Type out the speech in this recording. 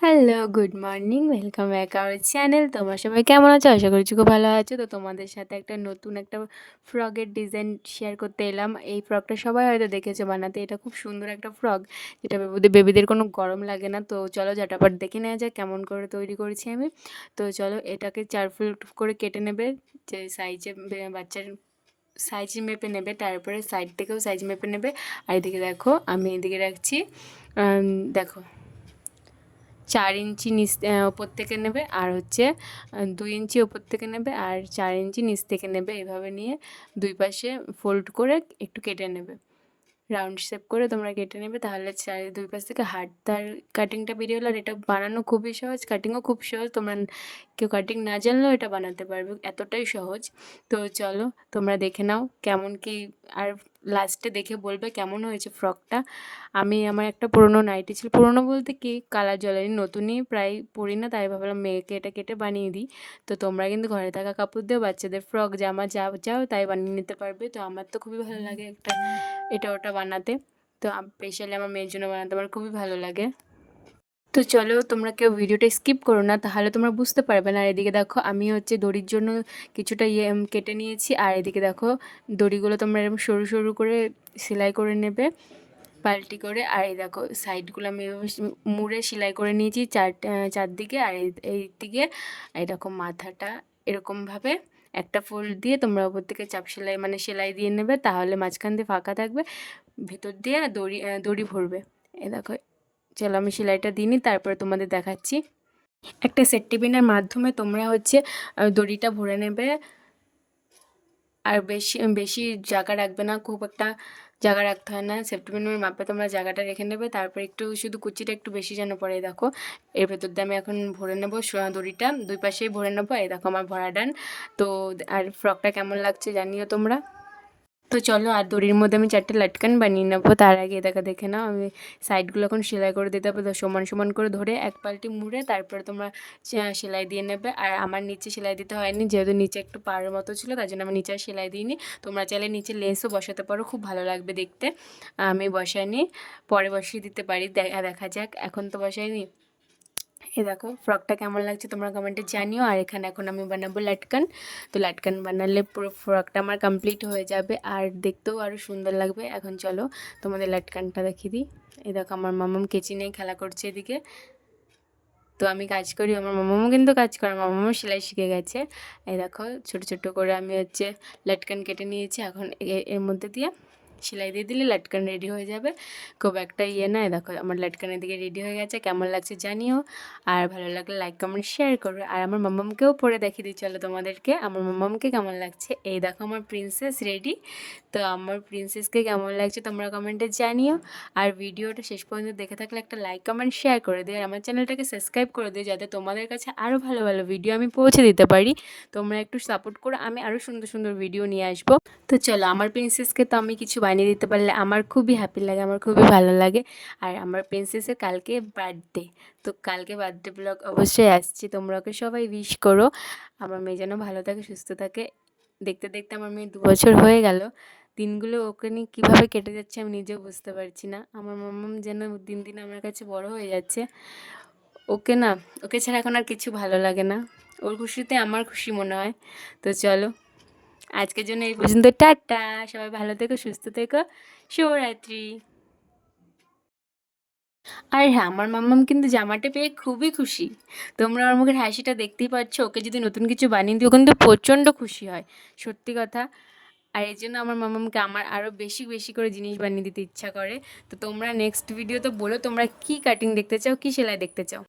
Hello, good morning. Welcome back our channel. তোমরা সবাই কেমন আছো? আশা করছি খুব ভালো আছো। তো তোমাদের সাথে নতুন একটা ফ্রকের ডিজাইন শেয়ার করতে এলাম। এই ফ্রকটা সবাই হয়তো দেখেছো বানাতে। এটা খুব সুন্দর একটা ফ্রক, যেটা বেবিদের কোনো গরম লাগে না। তো চলো ঝটাপট দেখে নেওয়া যাক কেমন করে তৈরি করেছি আমি। তো চলো এটাকে 4 ফুট করে কেটে নেবে, যে সাইজে বাচ্চার সাইজ মেপে নেবে। তারপরে সাইড থেকেও সাইজ মেপে নেবে। আর এদিকে দেখো, আমি এদিকে রাখছি, দেখো 4 ইঞ্চি নিচ ওপর থেকে নেবে, আর 2 ইঞ্চি ওপর থেকে নেবে, আর 4 ইঞ্চি নিচ থেকে নেবে। এভাবে নিয়ে দুই পাশে ফোল্ড করে একটু কেটে নেবে, রাউন্ড শেপ করে তোমরা কেটে নেবে। তাহলে দুই পাশ থেকে তার কাটিংটা বেরিয়ে হলো। আর এটা বানানো খুবই সহজ, কাটিংও খুব সহজ। তোমরা কেউ কাটিং না জানলেও এটা বানাতে পারবে, এতটাই সহজ। তো চলো তোমরা দেখে নাও কেমন কি, আর লাস্টে দেখে বলবে কেমন হয়েছে ফ্রকটা। আমি আমার একটা পুরনো নাইটি ছিল, পুরনো বলতে কি কালার জ্বলেনি, নতুনই প্রায় পরি না, তাই ভাবলাম মেয়েকে এটা কেটে বানিয়ে দিই। তো তোমরা কিন্তু ঘরে থাকা কাপড় দিয়েও বাচ্চাদের ফ্রক জামা যা চাও তাই বানিয়ে নিতে পারবে। তো আমার তো খুবই ভালো লাগে এটা ওটা বানাতে। তো স্পেশালি আমার মেয়ের জন্য বানাতে আমার খুবই ভালো লাগে। তো চলো তোমরা কেউ ভিডিওটা স্কিপ করো না, তাহলে তোমরা বুঝতে পারবে না। আর এদিকে দেখো আমি দড়ির জন্য কিছুটা কেটে নিয়েছি। আর এদিকে দেখো দড়িগুলো তোমরা এরকম সরু সরু করে সেলাই করে নেবে, পাল্টি করে। আর এই দেখো সাইডগুলো আমি মুড়ে সেলাই করে নিয়েছি চারদিকে। আর এই দিকে এরকম মাথাটা এরকমভাবে একটা ফোল্ড দিয়ে তোমরা ওপর থেকে চাপ সেলাই মানে সেলাই দিয়ে নেবে, তাহলে মাঝখান দিয়ে ফাঁকা থাকবে, ভেতর দিয়ে দড়ি ভরবে। এ দেখো, চলো আমি সেলাইটা দিইনি, তারপরে তোমাদের দেখাচ্ছি। একটা সেফটি পিনের মাধ্যমে তোমরা দড়িটা ভরে নেবে। আর বেশি বেশি জায়গা রাখবে না, খুব একটা জায়গা রাখতে হয় না। সেফটি পিনের মাপে তোমরা জায়গাটা রেখে নেবে। তারপর একটু শুধু কুচিটা একটু বেশি যেন পড়ে। দেখো এর ভেতর দিয়ে আমি এখন ভরে নেবো দড়িটা, দুই পাশেই ভরে নেবো। এই দেখো আমার ভরা ডান। তো আর ফ্রকটা কেমন লাগছে জানিও তোমরা। তো চলো, আর দড়ির মধ্যে আমি 4টে লাটকান বানিয়ে নেবো। তার আগে দেখে নাও, আমি সাইডগুলো এখন সেলাই করে দিতে হবে। তো সমান সমান করে ধরে এক পাল্টি মুড়ে তারপরে তোমরা সেলাই দিয়ে নেবে। আর আমার নিচে সেলাই দিতে হয়নি, যেহেতু নিচে একটু পাড়ের মতো ছিল, তার জন্য আমি নিচে আর সেলাই দিইনি। তোমরা চাইলে নিচে লেসও বসাতে পারো, খুব ভালো লাগবে দেখতে। আমি বসাইনি, পরে বসিয়ে দিতে পারি, দেখা যাক। এখন তো বসাইনি। এই দেখো ফ্রকটা কেমন লাগছে তোমরা কমেন্টে জানিও। আর এখানে এখন আমি বানাবো লাটকান। তো লাটকান বানালে পুরো ফ্রকটা আমার কমপ্লিট হয়ে যাবে, আর দেখতেও আরও সুন্দর লাগবে। এখন চলো তোমাদের লাটকানটা দেখিয়ে দিই। এই দেখো আমার মামাম কেচি নিয়ে খেলা করছে এদিকে। তো আমি কাজ করি, আমার মামামও কিন্তু কাজ করে, আমার মামাও সেলাই শিখে গেছে। এই দেখো ছোটো ছোটো করে আমি লাটকান কেটে নিয়েছি। এখন এর মধ্যে দিয়ে সেলাই দিয়ে দিলে লাটকান রেডি হয়ে যাবে, খুব একটা না। দেখো আমার লাটকানের দিকে রেডি হয়ে গেছে, কেমন লাগছে জানিও। আর ভালো লাগলে লাইক কমেন্ট শেয়ার করো। আর আমার মাম্মামকেও পরে দেখিয়ে দিই চলো তোমাদেরকে আমার মাম্মামকে কেমন লাগছে। এই দেখো আমার প্রিন্সেস রেডি। তো আমার প্রিন্সেসকে কেমন লাগছে তোমরা কমেন্টে জানিও। আর ভিডিওটা শেষ পর্যন্ত দেখে থাকলে একটা লাইক কমেন্ট শেয়ার করে দিও। আর আমার চ্যানেলটাকে সাবস্ক্রাইব করে দিও, যাতে তোমাদের কাছে আরও ভালো ভালো ভিডিও আমি পৌঁছে দিতে পারি। তোমরা একটু সাপোর্ট করো, আমি আরও সুন্দর সুন্দর ভিডিও নিয়ে আসবো। তো চলো, আমার প্রিন্সেসকে তো আমি কিছু বানিয়ে দিতে পারলে আমার খুবই হ্যাপি লাগে, আমার খুবই ভালো লাগে। আর আমার প্রিন্সেসের কালকে বার্থডে, তো কালকে বার্থডে ব্লগ অবশ্যই আসছি, তোমরা ওকে সবাই উইশ করো। আমার মেয়ে যেন ভালো থাকে, সুস্থ থাকে। দেখতে দেখতে আমার মেয়ে 2 বছর হয়ে গেল। দিনগুলো ওকে নিয়ে কীভাবে কেটে যাচ্ছে আমি নিজেও বুঝতে পারছি না। আমার মাম্মাম যেন দিন দিন আমার কাছে বড় হয়ে যাচ্ছে। ওকে ছাড়া এখন আর কিছু ভালো লাগে না। ওর খুশিতে আমার খুশি মনে হয়। তো চলো আজকের জন্য এই পর্যন্ত, টাটা। সবাই ভালো থেকো, সুস্থ থেকো, শুভরাত্রি। আর হ্যাঁ, আমার মাম্মাম কিন্তু জামাটা পেয়ে খুবই খুশি। তোমরা ওর মুখের হাসিটা দেখতেই পাচ্ছ। ওকে যদি নতুন কিছু বানিয়ে দিই ও কিন্তু প্রচণ্ড খুশি হয়, সত্যি কথা। আর এই জন্য আমার মাম্মামকে আমার আরও বেশি বেশি করে জিনিস বানিয়ে দিতে ইচ্ছা করে। তো তোমরা নেক্সট ভিডিওতে বলো তোমরা কী কাটিং দেখতে চাও, কী সেলাই দেখতে চাও।